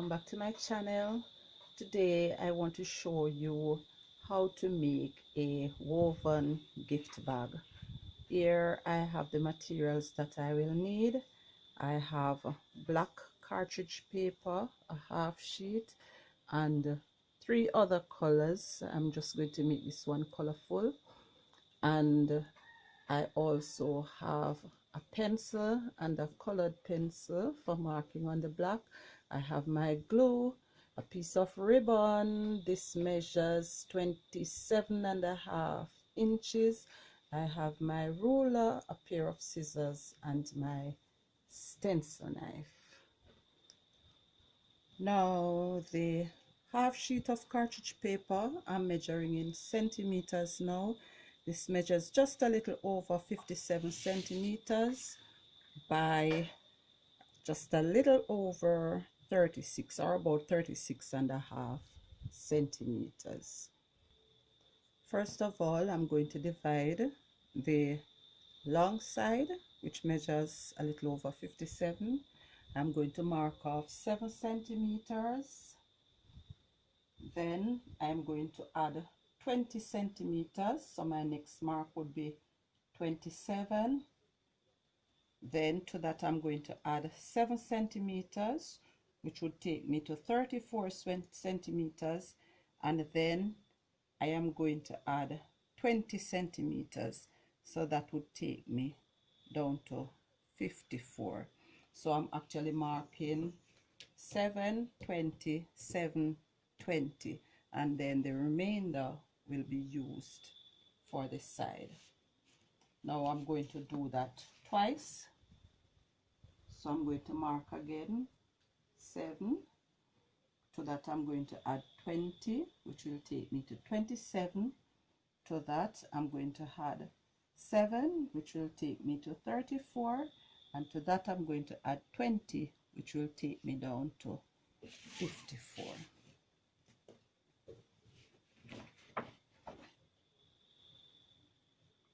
welcome back to my channel. Today I want to show you how to make a woven gift bag. Here I have the materials that I will need. I have black cartridge paper, a half sheet, and 3 other colors. I'm just going to make this one colorful, and I also have a pencil and a colored pencil for marking on the black. I have my glue, a piece of ribbon. This measures 27.5 inches. I have my ruler, a pair of scissors, and my stencil knife. Now the half sheet of cartridge paper, I'm measuring in centimeters now. This measures just a little over 57 centimeters by just a little over 36, or about 36.5 centimeters. First of all, I'm going to divide the long side, which measures a little over 57. I'm going to mark off 7 centimeters. Then I'm going to add 20 centimeters, so my next mark would be 27. Then to that I'm going to add 7 centimeters, which would take me to 34 centimeters, and then I am going to add 20 centimeters, so that would take me down to 54. So I'm actually marking 7, 20, 7, 20, and then the remainder will be used for the side. Now I'm going to do that twice. So I'm going to mark again 7. To that I'm going to add 20, which will take me to 27. To that I'm going to add 7, which will take me to 34, and to that I'm going to add 20, which will take me down to 54.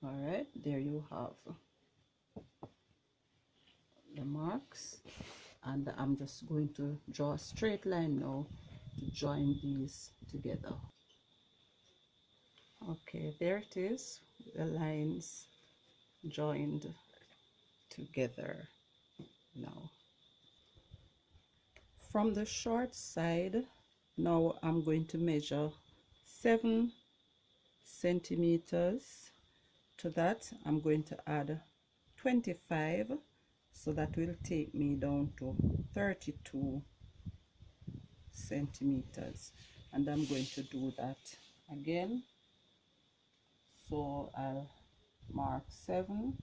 All right, there you have the marks, and I'm just going to draw a straight line now to join these together. Okay, there it is, the lines joined together. Now from the short side, now I'm going to measure 7 centimeters. To that I'm going to add 25, so that will take me down to 32 centimeters, and I'm going to do that again. So I'll mark 7,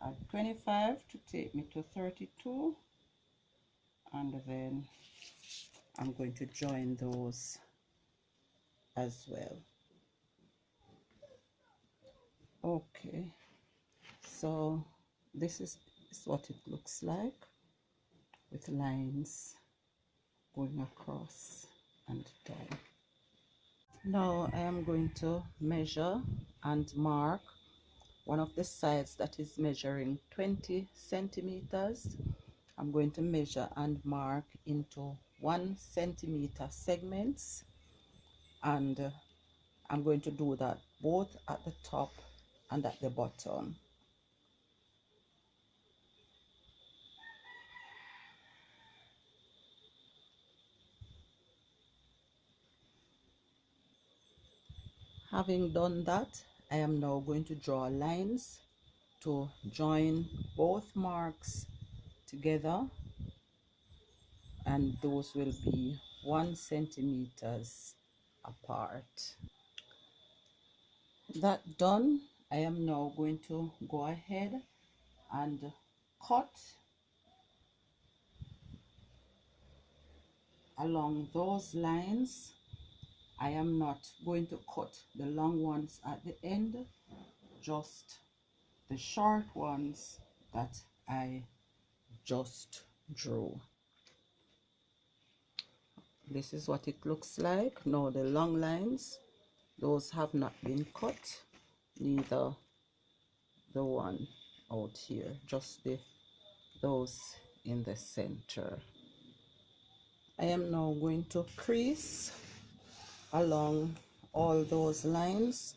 add 25 to take me to 32, and then I'm going to join those as well. Okay, so this is what it looks like, with lines going across and down. Now I am going to measure and mark one of the sides that is measuring 20 centimeters. I'm going to measure and mark into 1 centimeter segments, and I'm going to do that both at the top and at the bottom. Having done that, I am now going to draw lines to join both marks together, and those will be 1 centimeters apart. That done, I am now going to go ahead and cut along those lines. I am not going to cut the long ones at the end, just the short ones that I just drew. This is what it looks like. Now the long lines, those have not been cut, neither the one out here, just those in the center. I am now going to crease along all those lines.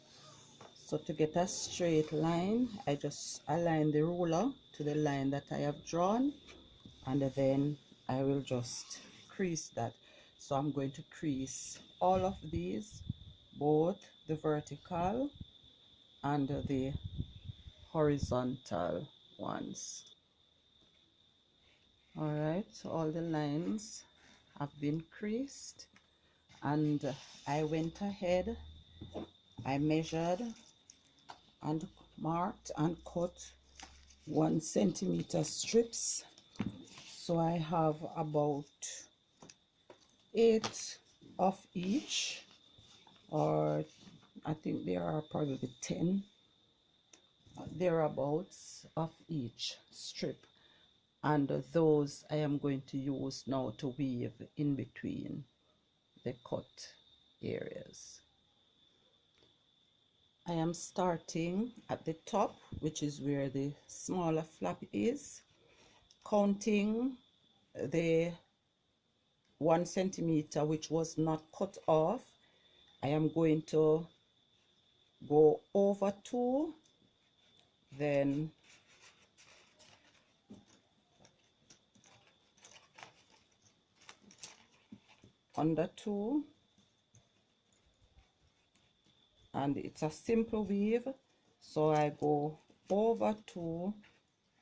So to get a straight line, I just align the ruler to the line that I have drawn, and then I will just crease that. So I'm going to crease all of these, both the vertical and the horizontal ones. All right, so all the lines have been creased, and I went ahead, I measured and marked and cut 1 centimeter strips. So I have about 8 of each, or I think there are probably 10 thereabouts of each strip, and those I am going to use now to weave in between the cut areas. I am starting at the top, which is where the smaller flap is, counting the 1 centimeter which was not cut off. I am going to go over 2, then under 2, and it's a simple weave, so I go over 2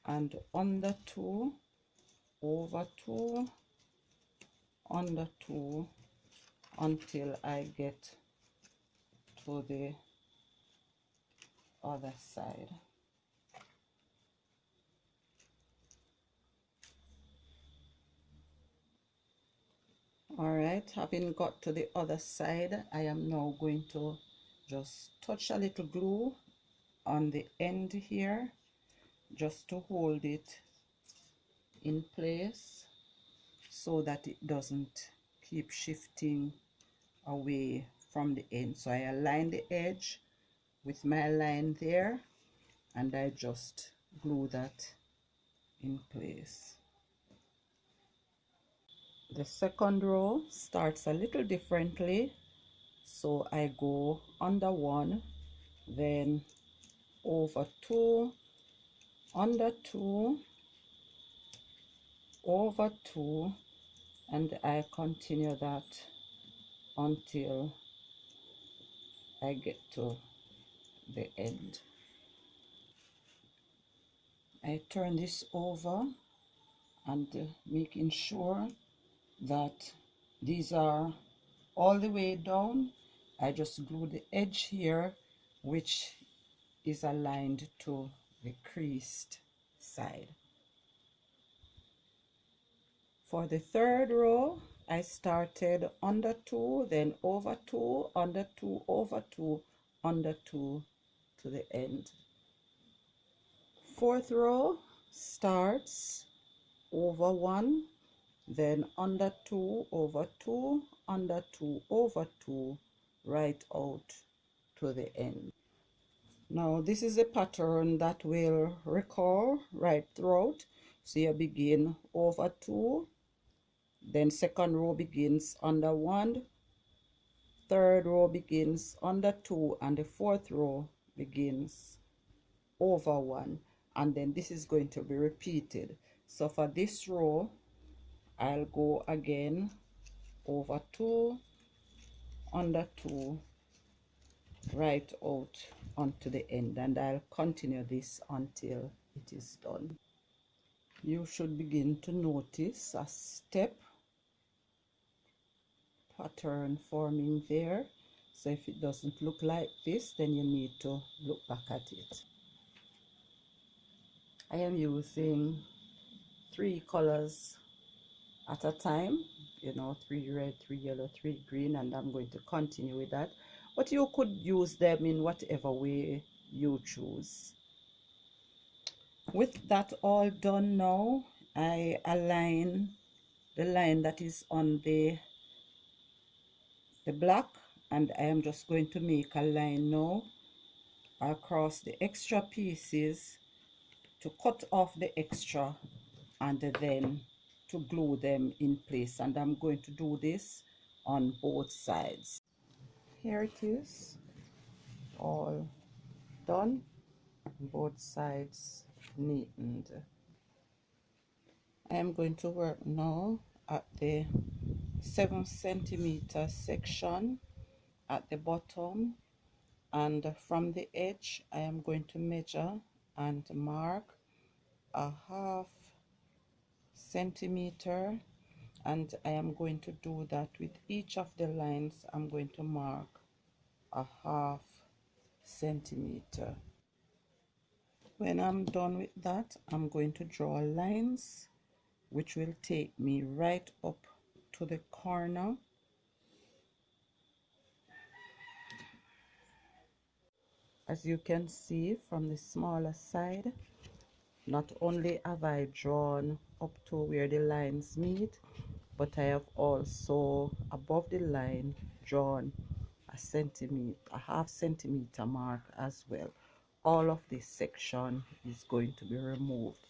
and under 2, over 2, under 2, until I get to the other side. All right, having got to the other side, I am now going to just touch a little glue on the end here, just to hold it in place so that it doesn't keep shifting away from the end. So I align the edge with my line there, and I just glue that in place. The second row starts a little differently, so I go under 1, then over 2, under 2, over 2, and I continue that until I get to the end. I turn this over and making sure that these are all the way down. I just glue the edge here, which is aligned to the creased side. For the third row, I started under 2, then over 2, under 2, over 2, under 2 to the end. Fourth row starts over 1, then under 2, over 2, under 2, over 2, right out to the end. Now this is a pattern that will recur right throughout. So you begin over 2, then second row begins under 1, third row begins under 2, and the fourth row begins over 1, and then this is going to be repeated. So for this row, I'll go again over 2, under 2, right out onto the end, and I'll continue this until it is done. You should begin to notice a step pattern forming there. So if it doesn't look like this, then you need to look back at it. I am using 3 colors at a time, you know, 3 red, 3 yellow, 3 green, and I'm going to continue with that. But you could use them in whatever way you choose. With that all done now, I align the line that is on the black, and I am just going to make a line now across the extra pieces to cut off the extra, and then to glue them in place, and I'm going to do this on both sides. Here it is, all done, both sides neatened. I am going to work now at the 7 centimeter section at the bottom, and from the edge I am going to measure and mark a 1/2 centimeter, and I am going to do that with each of the lines. I'm going to mark a 1/2 centimeter. When I'm done with that, I'm going to draw lines which will take me right up to the corner. As you can see from the smaller side, not only have I drawn up to where the lines meet, but I have also above the line drawn a 1/2 centimeter mark as well. All of this section is going to be removed,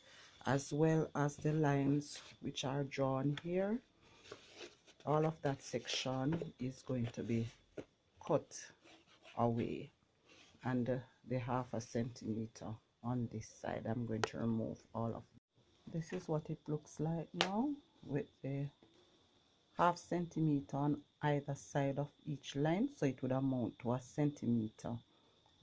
as well as the lines which are drawn here. All of that section is going to be cut away, and the 1/2 centimeter on this side, I'm going to remove all of it. This is what it looks like now, with the 1/2 centimeter on either side of each line, so it would amount to a centimeter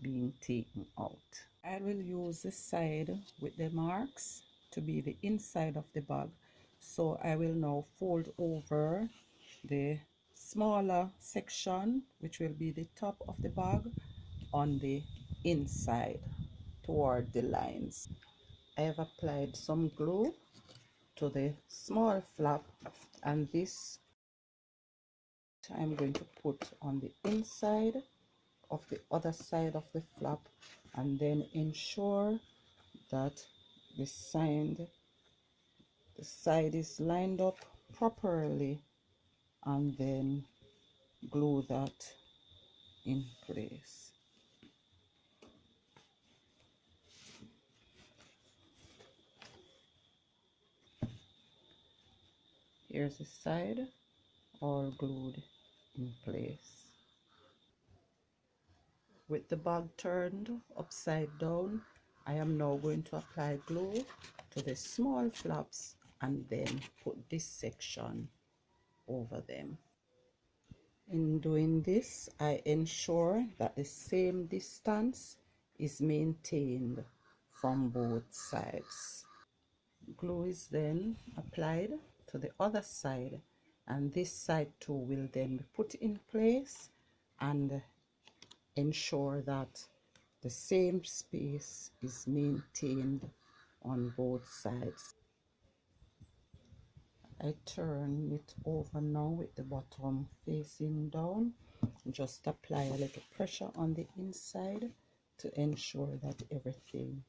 being taken out. I will use the side with the marks to be the inside of the bag, so I will now fold over the smaller section, which will be the top of the bag, on the inside toward the lines. I have applied some glue to the small flap, and this I'm going to put on the inside of the other side of the flap, and then ensure that the side is lined up properly, and then glue that in place. Here's the side all glued in place. With the bag turned upside down, I am now going to apply glue to the small flaps and then put this section over them. In doing this, I ensure that the same distance is maintained from both sides. Glue is then applied to the other side, and this side too will then be put in place, and ensure that the same space is maintained on both sides. I turn it over now with the bottom facing down. Just apply a little pressure on the inside to ensure that everything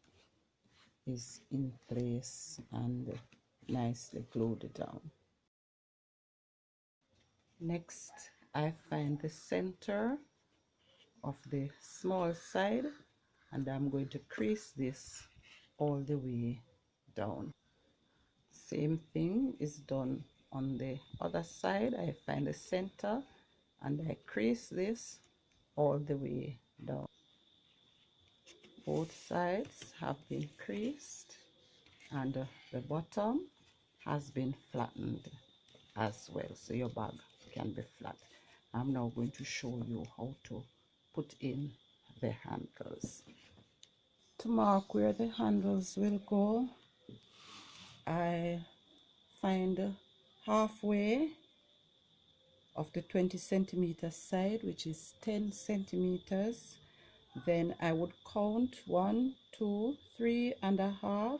is in place and nicely glued down. Next, I find the center of the small side, and I'm going to crease this all the way down. Same thing is done on the other side. I find the center and I crease this all the way down. Both sides have been creased, and the bottom has been flattened as well, so your bag can be flat. I'm now going to show you how to put in the handles. To mark where the handles will go, I find halfway of the 20 centimeter side, which is 10 centimeters. Then I would count 1, 2, 3.5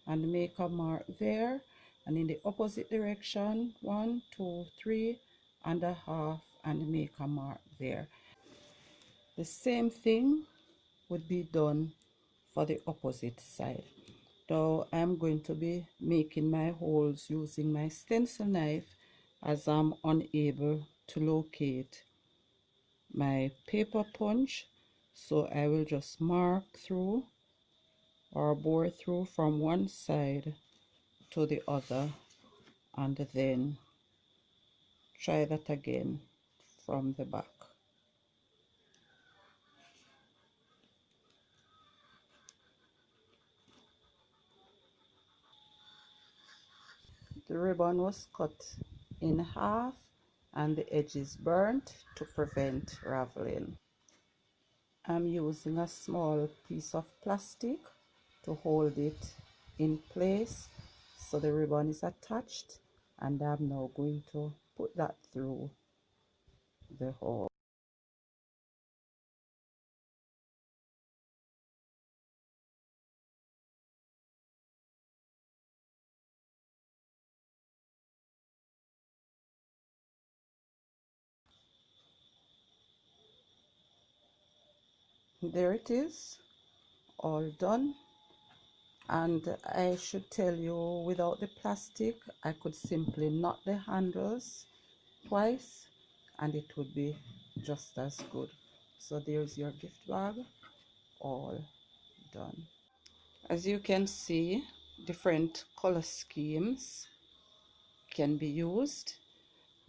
and make a mark there, and in the opposite direction 1, 2, 3.5 and make a mark there. The same thing would be done for the opposite side. Now I'm going to be making my holes using my stencil knife, as I'm unable to locate my paper punch, so I will just mark through or bore through from one side to the other and then try that again from the back. The ribbon was cut in half and the edges burnt to prevent raveling. I'm using a small piece of plastic to hold it in place so the ribbon is attached, and I'm now going to put that through the hole. There it is, all done. And I should tell you, without the plastic I could simply knot the handles twice and it would be just as good. So there's your gift bag all done. As you can see, different color schemes can be used,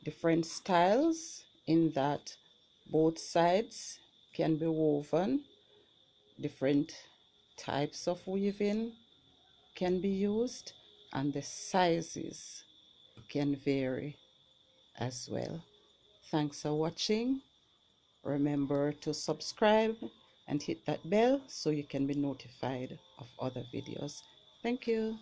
different styles in that both sides can be woven, different types of weaving can be used, and the sizes can vary as well. Thanks for watching. Remember to subscribe and hit that bell so you can be notified of other videos. Thank you.